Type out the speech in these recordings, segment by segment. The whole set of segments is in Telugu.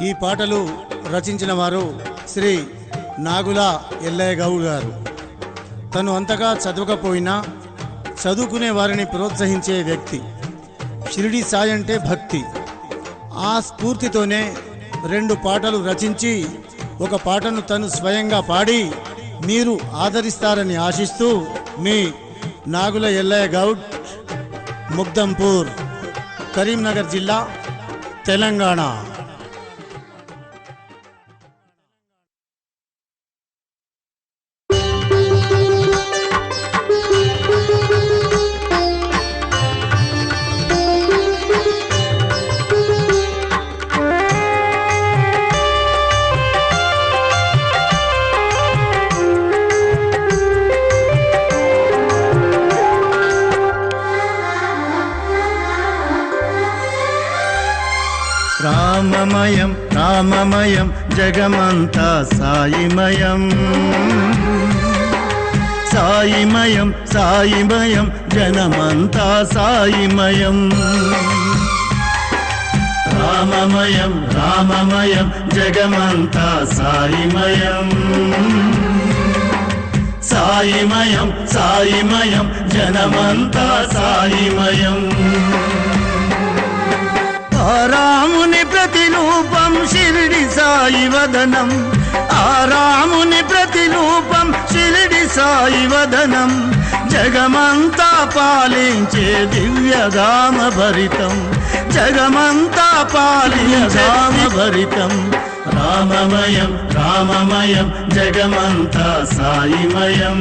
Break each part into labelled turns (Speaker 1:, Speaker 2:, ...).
Speaker 1: ఈ పాటలు రచించిన వారు శ్రీ నాగుల ఎల్లయ్య గౌడ్ గారు. తను అంతగా చదవకపోయినా చదువుకునే వారిని ప్రోత్సహించే వ్యక్తి. షిరిడి సాయి అంటే భక్తి. ఆ స్ఫూర్తితోనే 2 పాటలు రచించి ఒక పాటను తను స్వయంగా పాడి మీరు ఆదరిస్తారని ఆశిస్తూ మీ నాగుల ఎల్లయ్య గౌడ్, ముగ్దంపూర్, కరీంనగర్ జిల్లా, తెలంగాణ. రామమయం రామమయం జగమంతా సాయిమయం, సాయిమయం సాయిమయం జనమంతా సాయిమయం. రామమయం రామమయం జగమంతా సాయిమయం, సాయిమయం సాయిమయం జనమంతా సాయిమయం. రాముని ప్రతిరూపం షిరిడి సాయి వదనం, ఆ రాముని ప్రతిరూపం షిరిడి సాయి వదనం. జగమంతా పాలించే దివ్యధామ భరితం, జగమంతా పాలించామ భరితం. రామమయం రామమయం జగమంతా సాయిమయం,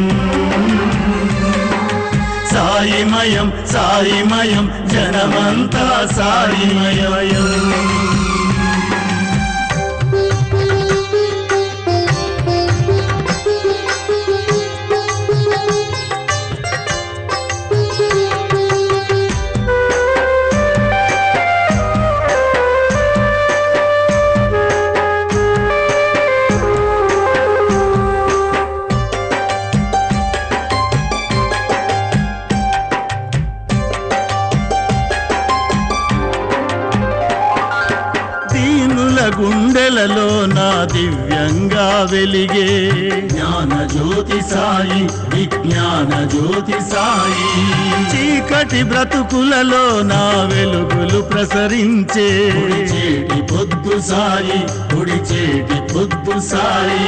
Speaker 1: సాయిమయం సాయిమయం జనమంతా సాయిమయం. గుండెలలో నా దివ్యంగా వెలిగే జ్ఞాన జ్యోతి సాయి, విజ్ఞాన జ్యోతి సాయి. చీకటి బ్రతుకులలో నా వెలుగులు ప్రసరించే చేటి పొద్దు సాయి, చేటి పొద్దు సాయి.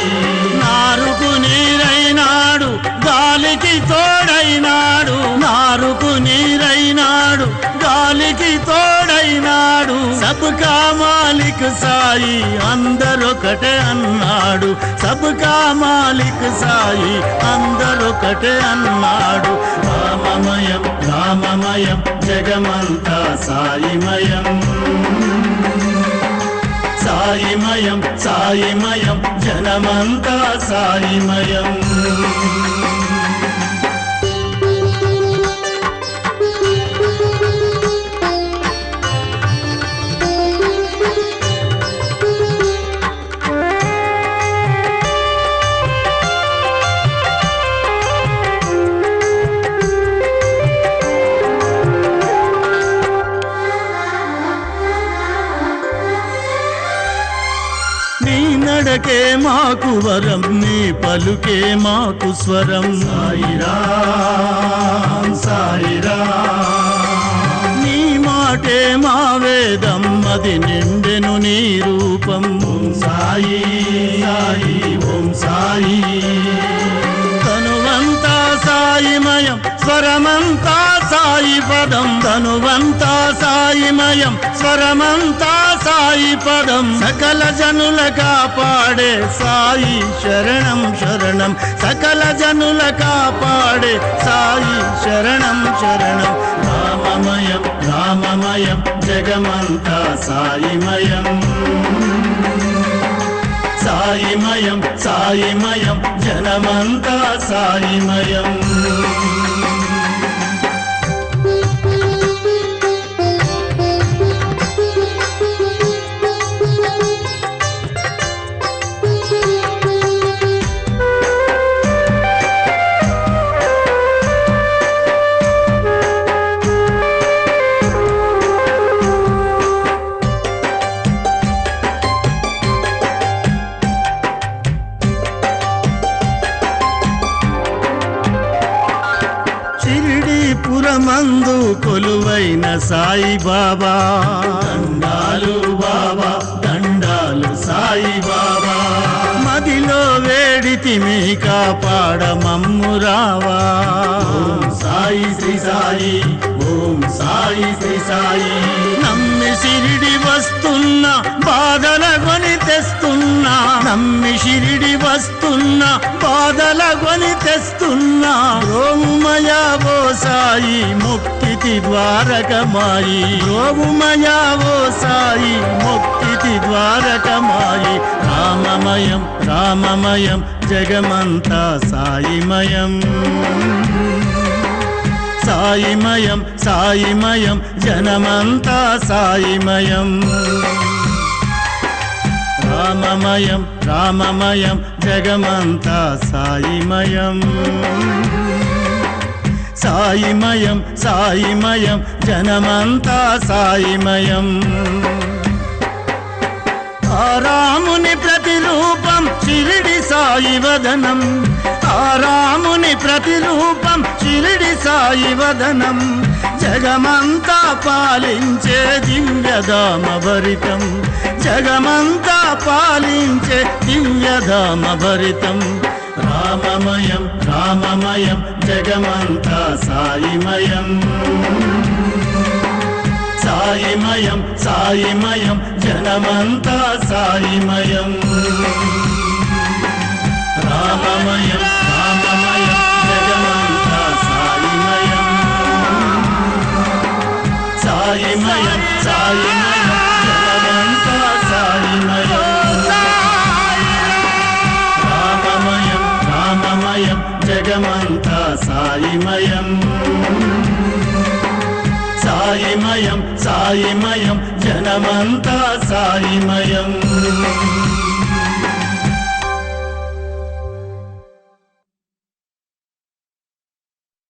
Speaker 1: నారుకు నీరైనాడు, గాలికి తోడైనాడు, నారుకు నీరైనాడు, గాలికి తోడైనాడు. సబ్కా మాలిక్ సాయి అందరొకటే అన్నాడు, సబ్కా మాలిక్ సాయి అందరొకటే అన్నాడు. రామమయం రామమయం జగమంతా సాయిమయం, సాయిమయం సాయిమయం జనమంతా సాయిమయం. నడకే మాకు వరం, నీ పలుకే మాకు స్వరం. సాయిరాం సాయిరాం, నీ మాటే మా వేదం, అది నిండెను నీ రూపం. ఓం సాయి సాయి ఓం సాయి. తనువంతా సాయిమయం, స్వరమంతా సాయి పదం. తనువంతా సాయిమయం, స్వరమంతా సాయి పదం. సకల జనుల కాపాడే సాయి శరణం శరణం, సకల జనుల కాపాడే సాయి శరణం శరణం. రామమయం రామమయం జగమంతా సాయిమయం, సాయిమయం సాయిమయం జనమంతా సాయిమయం. సాయి బాబా దండాలు బాబా దండాలు సాయి బాబా మదిలో వేడితిమి కాపాడ మమ్ము రావా ఓం సాయి శ్రీ సాయి ఓం సాయి శ్రీ సాయి నమ్మి షిరిడి వస్తున్నా బాధల కొని తెస్తున్నా నమ్మి షిరిడి వస్తున్నా బాధల కొని తెస్తున్నా రోముమయా ఓ సాయి ముక్తి ద్వారకమాయి రోముమయా ఓ సాయి ముక్తి ద్వారకమాయి రామమయం రామమయం జగమంతా సాయిమయం సాయిమయం సాయిమయం జనమంతా సాయిమయం రామమయం రామమయం జగమంతా సాయిమయం సాయిమయం సాయిమయం జనమంతా సాయిమయం ఆ రాముని ప్రతిరూపం షిరిడి సాయి వదనం ఆ రాముని ప్రతిరూపం షిరిడి సాయి వదనం జగమంతా పాలించే దివ్యధామ భరితం జగమంతా పాలించే దివ్యధామ భరితం రామమయం రామమయం జగమంతా సాయిమయం సాయిమయం సాయిమయం జనమంతా సాయిమయం రామమయం రామమయం జగమంతా సాయిమయం సాయిమయం సాయిమయం జగమంతా సాయిమయం రామమయం రామమయం జగమంతా సాయిమయం సాయిమయం సాయిమయం జనమంతా సాయిమయం